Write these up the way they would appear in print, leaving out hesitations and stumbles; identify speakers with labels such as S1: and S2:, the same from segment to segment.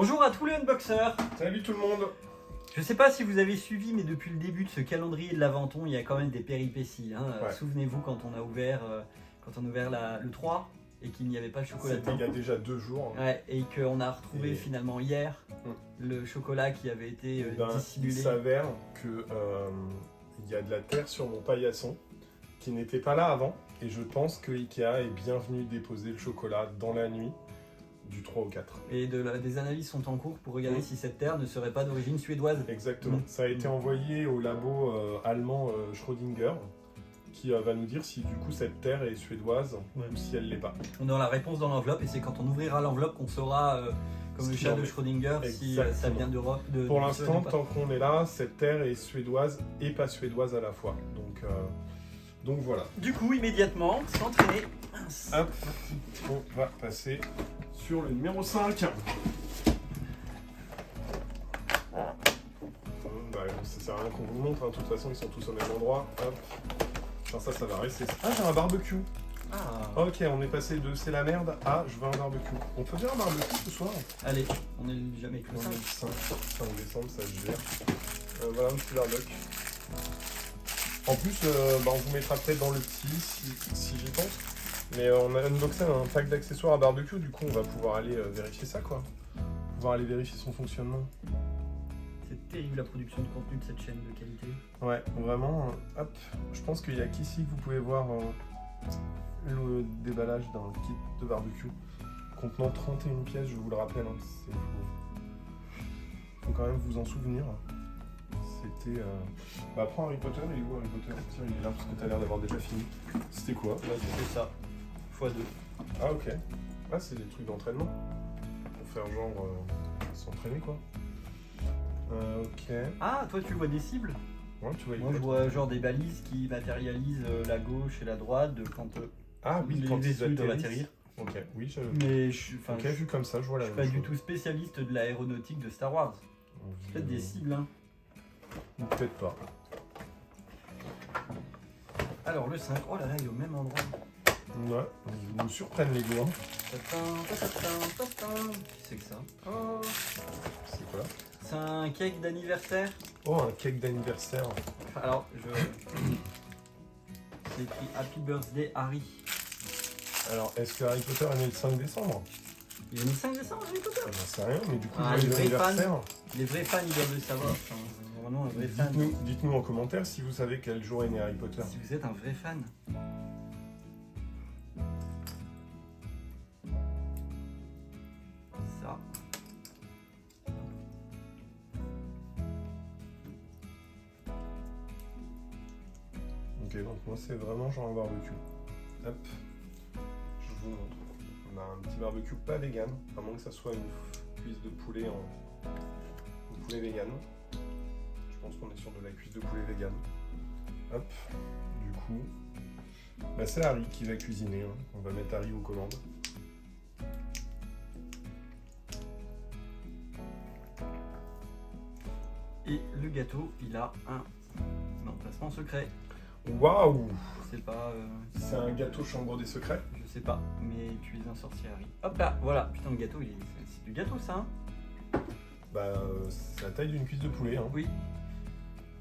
S1: Bonjour à tous les unboxers.
S2: Salut tout le monde.
S1: Je sais pas si vous avez suivi, mais depuis le début de ce calendrier de l'Aventon, il y a quand même des péripéties.
S2: Ouais.
S1: Souvenez-vous quand on a ouvert, le 3 et qu'il n'y avait pas le chocolat
S2: C'était
S1: dedans.
S2: il y a déjà 2 jours.
S1: Ouais, et qu'on a retrouvé
S2: Et-
S1: finalement hier le chocolat qui avait été
S2: Eh ben, il
S1: dissimulé.
S2: s'avère que il y a de la terre sur mon paillasson qui n'était pas là avant. Et je pense que Ikea est bien venu déposer le chocolat dans la nuit du 3 au 4.
S1: Et des analyses sont en cours pour regarder si cette terre ne serait pas d'origine suédoise.
S2: Exactement. Ça a été envoyé au labo allemand Schrödinger qui va nous dire si du coup cette terre est suédoise ou si elle l'est pas.
S1: On aura la réponse dans l'enveloppe et c'est quand on ouvrira l'enveloppe qu'on saura, comme
S2: Ce
S1: le
S2: qu'il
S1: chat
S2: en
S1: de
S2: est.
S1: Schrödinger, si ça
S2: Exactement.
S1: vient d'Europe.
S2: Pour
S1: de
S2: l'instant,
S1: Suède ou pas.
S2: tant qu'on est là, cette terre est suédoise et pas suédoise à la fois. Donc voilà.
S1: Du coup, immédiatement, sans traîner,
S2: Hop, on va passer sur le numéro 5. Bah, ça sert à rien qu'on vous le montre, hein. De toute façon ils sont tous au même endroit. Hop. Enfin, ça va rester. Ah, j'ai un barbecue.
S1: Ah.
S2: Ok, on est passé de c'est la merde à je veux un barbecue. On peut faire un barbecue ce soir?
S1: Allez, on est jamais que
S2: On
S1: ça.
S2: est le 5 décembre, ça se gère. Voilà un petit barbecue. En plus, on vous mettra peut-être dans le petit si j'y pense. Mais on a unboxé un pack d'accessoires à barbecue, du coup on va pouvoir aller vérifier ça quoi. Pouvoir aller vérifier son fonctionnement.
S1: C'est terrible la production de contenu de cette chaîne de qualité.
S2: Ouais, vraiment, hop. Je pense qu'il y a qu'ici que vous pouvez voir le déballage d'un kit de barbecue contenant 31 pièces, je vous le rappelle. Hein, faut quand même vous en souvenir. C'était. Bah, prends Harry Potter, il est où Harry Potter? Tiens, il est là parce que t'as l'air d'avoir déjà fini. C'était quoi?
S1: Là, c'était ça. x2.
S2: Ah, ok. Ah, c'est des trucs d'entraînement. Pour faire genre. S'entraîner quoi. Ok.
S1: Ah, toi tu vois des cibles?
S2: Ouais, tu vois,
S1: Moi je vois genre des balises qui matérialisent la gauche et la droite de quand
S2: Ah oui,
S1: les
S2: quand ils
S1: vaisseaux doivent
S2: atterrissent.
S1: atterrir.
S2: Ok, oui, je.
S1: Mais je suis
S2: Ok, vu comme ça, je vois la
S1: suis
S2: même
S1: pas du
S2: chose.
S1: tout spécialiste de l'aéronautique de Star Wars. Peut-être des cibles, hein.
S2: Ou peut-être pas.
S1: Alors le 5, oh là là, il est au même endroit.
S2: Ouais, ils nous surprennent les doigts.
S1: C'est que ça. Oh,
S2: C'est quoi?
S1: c'est un cake d'anniversaire.
S2: Oh, un cake d'anniversaire.
S1: Alors, c'est écrit Happy Birthday Harry.
S2: Alors, est-ce que Harry Potter est né le 5 décembre?
S1: Il est né le 5 décembre, Harry Potter.
S2: J'en sais rien, mais du coup,
S1: Ah,
S2: joyeux
S1: les vrais
S2: anniversaire.
S1: Les vrais fans, ils doivent le savoir. Enfin, vraiment un vrai fan.
S2: Dites-nous en commentaire si vous savez quel jour est né Harry Potter.
S1: Si vous êtes un vrai fan. Ça.
S2: Ok, donc moi, c'est vraiment genre un barbecue. Hop, je vous montre. On a un petit barbecue pas vegan, à moins que ça soit une cuisse de poulet en poulet vegan. Je pense qu'on est sur de la cuisse de poulet vegan. Hop, du coup, bah c'est Harry qui va cuisiner. Hein. On va mettre Harry aux commandes.
S1: Et le gâteau, il a un emplacement secret.
S2: Waouh!
S1: C'est pas.
S2: C'est un gâteau chambre des secrets.
S1: Je sais pas, mais tu es un sorcier, Harry. Hop là, voilà. Putain, le gâteau, c'est du gâteau, ça, hein.
S2: Bah, c'est la taille d'une cuisse de poulet. Hein.
S1: Oui.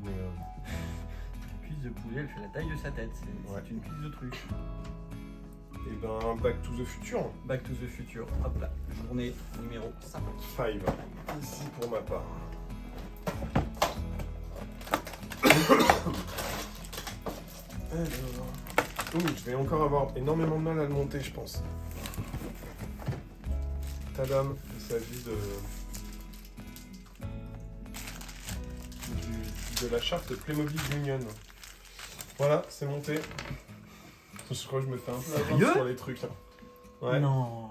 S2: Mais
S1: Une cuisse de poulet, elle fait la taille de sa tête. C'est
S2: Ouais.
S1: une cuisse de truc.
S2: et ben, Back to the Future.
S1: Back to the Future. Hop là. Journée numéro 5.
S2: 5. Ici pour ma part. Alors. Ouh, je vais encore avoir énormément de mal à le monter, je pense. Tadam, il s'agit de la charte Playmobil Union. Voilà, c'est monté. Je crois que je me fais un peu
S1: Sérieux
S2: avoir sur les trucs. Hein. Ouais.
S1: Non.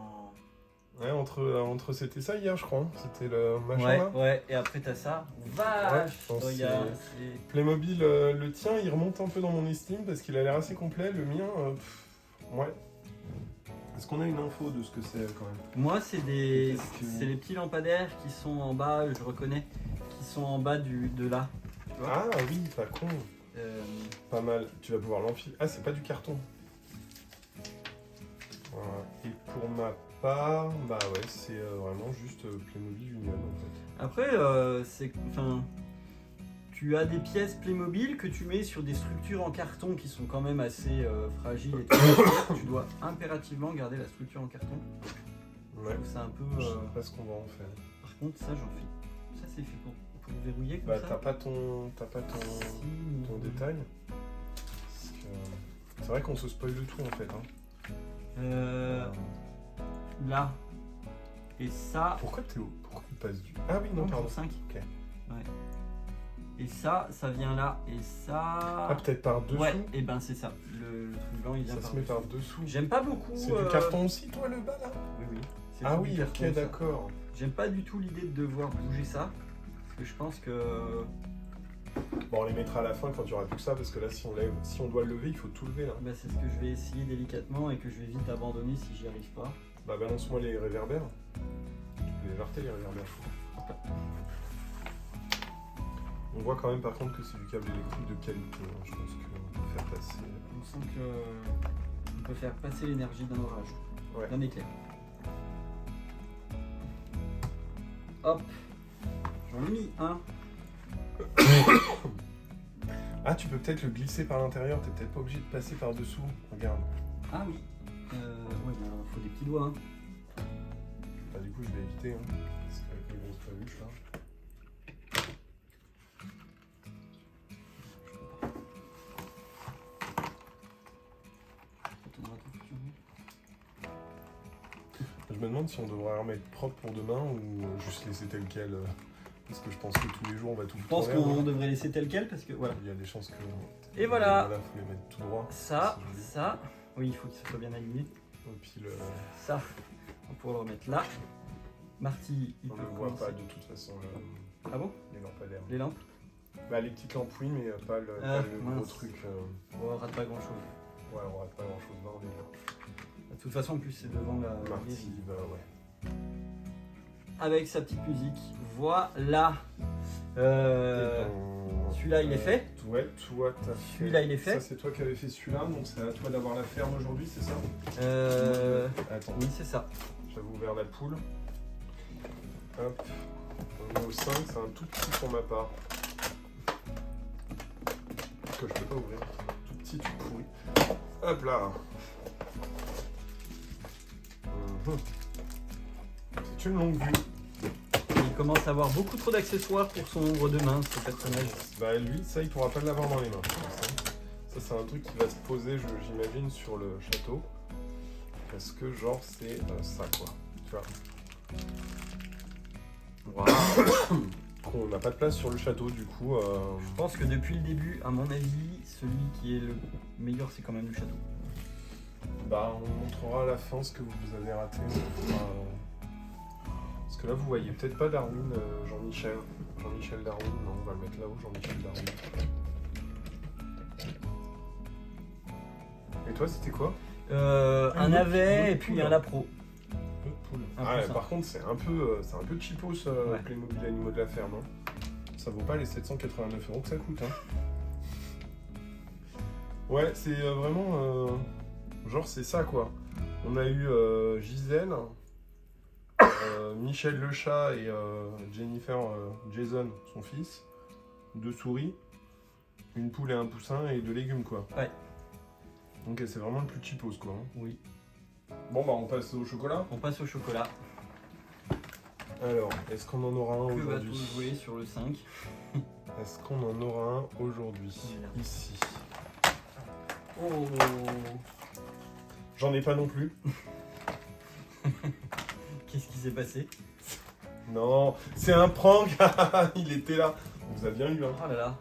S2: Ouais, entre c'était ça hier, je crois. Hein. C'était le machin
S1: Ouais,
S2: là.
S1: ouais. Et après, t'as ça. Vache.
S2: Ouais, je
S1: Regarde.
S2: pense
S1: c'est-
S2: Playmobil, le tien, il remonte un peu dans mon estime parce qu'il a l'air assez complet. Le mien, ouais. Est-ce qu'on a une info de ce que c'est quand même?
S1: Moi, c'est des,
S2: Qu'est-ce que-
S1: c'est les petits lampadaires qui sont en bas. Je reconnais, qui sont en bas de là. Tu vois.
S2: Ah oui, pas con. Pas mal. Tu vas pouvoir l'enfiler. Ah, c'est pas du carton. Voilà. Et pour ma pas, bah ouais, c'est vraiment juste Playmobil Union en fait.
S1: Après, tu as des pièces Playmobil que tu mets sur des structures en carton qui sont quand même assez fragiles et tout. Tu dois impérativement garder la structure en carton.
S2: Ouais.
S1: C'est un peu.
S2: Je sais pas ce qu'on va en faire.
S1: Par contre, ça, j'en fais. Ça, c'est fait pour verrouiller comme
S2: Bah
S1: ça.
S2: t'as pas ton
S1: Si,
S2: détail. Parce que c'est vrai qu'on se spoil de tout en fait. Hein.
S1: Là. Et ça.
S2: Pourquoi Théo? Pourquoi il passe du... Ah oui, non, pardon.
S1: 5.
S2: Ok.
S1: Ouais. Et ça vient là. Et ça.
S2: Ah, peut-être par dessous.
S1: Ouais, et ben c'est ça. Le truc blanc, il vient
S2: Ça
S1: par
S2: se met
S1: dessous.
S2: par dessous.
S1: J'aime pas beaucoup.
S2: C'est du carton aussi, toi, le bas là?
S1: Oui, oui. C'est
S2: Ah
S1: tout du
S2: oui,
S1: carton,
S2: ok,
S1: ça.
S2: d'accord.
S1: J'aime pas du tout l'idée de devoir bouger ça. Parce que je pense que.
S2: Bon, on les mettra à la fin quand il y aura plus que ça, parce que là, si on doit le lever, il faut tout lever là.
S1: Bah, c'est ce que je vais essayer délicatement et que je vais vite abandonner si j'y arrive pas.
S2: Bah, balance-moi les réverbères. Tu peux les jarter, les réverbères. On voit quand même par contre que c'est du câble électrique de qualité. Hein. Je pense qu'on peut faire passer.
S1: On sent que on peut faire passer l'énergie d'un orage,
S2: Ouais.
S1: d'un éclair. Hop, j'en ai mis un.
S2: Ah, tu peux peut-être le glisser par l'intérieur, t'es peut-être pas obligé de passer par dessous. Regarde.
S1: Ah oui. Ouais, bah, faut des petits doigts. Hein.
S2: Bah, du coup, je vais éviter. Hein, parce qu'avec les grosses paluches là. Je me demande si on devrait remettre propre pour demain ou juste laisser tel quel. Parce que je pense que tous les jours on va tout
S1: Je pense qu'on devrait laisser tel quel parce que voilà.
S2: Il y a des chances que.
S1: Et voilà.
S2: Voilà, faut les mettre tout droit.
S1: Ça,
S2: C'est joli.
S1: ça. Oui, il faut qu'il soit bien aligné.
S2: Et puis le.
S1: Ça, on pourra le remettre là. Marty, il
S2: On
S1: peut
S2: ne le voit
S1: commencer.
S2: pas de toute façon,
S1: Ah bon?
S2: les lampadaires.
S1: Les lampes?
S2: Bah, les petites lampes, oui, mais pas le,
S1: Ah,
S2: pas le gros
S1: mince.
S2: truc.
S1: Bon, on rate pas grand chose.
S2: Ouais, on rate pas grand chose, bordel.
S1: De toute façon, en plus, c'est devant la
S2: Marty,
S1: mairie.
S2: bah ouais.
S1: Avec sa petite musique. Voilà. Celui-là, il est fait.
S2: Ouais, toi, t'as fait.
S1: Celui-là, il est fait.
S2: Ça, c'est toi qui avais fait celui-là, donc c'est à toi d'avoir la ferme aujourd'hui, c'est ça? Attends,
S1: Oui, c'est ça.
S2: j'avais ouvert la poule. Hop, on est au 5, c'est un tout petit pour ma part. Que je peux pas ouvrir, tout petit, tout pourri. Hop là. Mhm. C'est une longue vue.
S1: Il commence à avoir beaucoup trop d'accessoires pour son ombre de main, ce personnage.
S2: Bah lui, ça, il pourra pas l'avoir dans les mains. je pense, hein. Ça, c'est un truc qui va se poser, j'imagine, sur le château. Parce que, genre, c'est ça, quoi. Tu vois. On n'a pas de place sur le château, du coup.
S1: Je pense que depuis le début, à mon avis, celui qui est le meilleur, c'est quand même le château.
S2: Bah, on montrera à la fin ce que vous avez raté. Parce que là, vous voyez peut-être pas Darwin, Jean-Michel. Jean-Michel Darwin, non, on va le mettre là-haut, Jean-Michel Darwin. Et toi, c'était quoi?
S1: Un
S2: une
S1: navet
S2: autre
S1: et puis
S2: poule.
S1: un lapro.
S2: Poule.
S1: Un
S2: Ah, ouais,
S1: poussin.
S2: par contre, c'est un peu cheapos,
S1: Ouais.
S2: Playmobil Animaux de la ferme. Hein. Ça vaut pas les 789 € que ça coûte. Hein. Ouais, c'est vraiment. Genre, c'est ça quoi. On a eu Gisèle, Michel le chat et Jennifer Jason, son fils. 2 souris, une poule et un poussin et 2 légumes quoi.
S1: Ouais.
S2: Donc, c'est vraiment le plus cheapos quoi. Hein.
S1: Oui.
S2: Bon, bah, on passe au chocolat.
S1: On passe au chocolat.
S2: Alors, est-ce qu'on en aura un
S1: Que va-t-on
S2: aujourd'hui?
S1: jouer sur le 5?
S2: Est-ce qu'on en aura un aujourd'hui?
S1: Voilà.
S2: Ici.
S1: Oh.
S2: J'en ai pas non plus.
S1: Qu'est-ce qui s'est passé?
S2: Non, c'est un prank. Il était là. On vous a bien eu. Hein.
S1: Oh là là.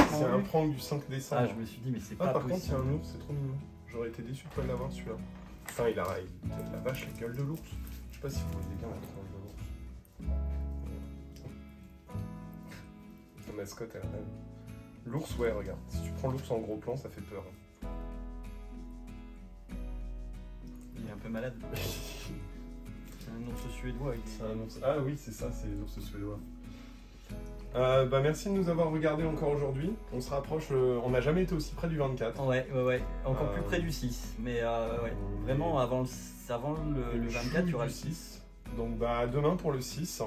S2: C'est un prank du 5 décembre.
S1: Ah, je me suis dit, mais c'est
S2: Ah,
S1: pas
S2: par contre, il y a
S1: possible.
S2: un ours, c'est trop mignon. J'aurais été déçu de pas l'avoir celui-là. Enfin, il a peut-être la vache, la gueule de l'ours. Je sais pas si vous voyez bien la tronche de l'ours. La mascotte, elle a même. L'ours, ouais, regarde. Si tu prends l'ours en gros plan, ça fait peur.
S1: Il est un peu malade. C'est un ours suédois.
S2: C'est un ours. Ah oui, c'est ça, c'est les ours suédois. Merci de nous avoir regardés encore aujourd'hui. On se rapproche, on n'a jamais été aussi près du 24.
S1: Ouais. Encore plus près du 6. Mais ouais. Vraiment, avant le 24, il y aura le 6.
S2: Donc à demain pour le 6.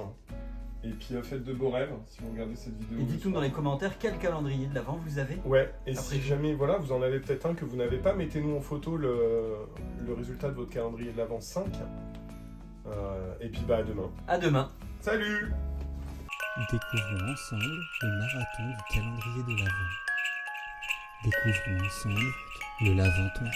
S2: Et puis faites de beaux rêves si vous regardez cette vidéo.
S1: Et dites-nous dans les commentaires quel calendrier de l'Avent vous avez.
S2: Ouais, et
S1: Après,
S2: si jamais voilà, vous en avez peut-être un que vous n'avez pas, mettez-nous en photo le résultat de votre calendrier de l'Avent 5. Et puis à demain.
S1: À demain.
S2: Salut!
S3: Découvrons ensemble le marathon du calendrier de l'Avent. Découvrons ensemble le Laventon.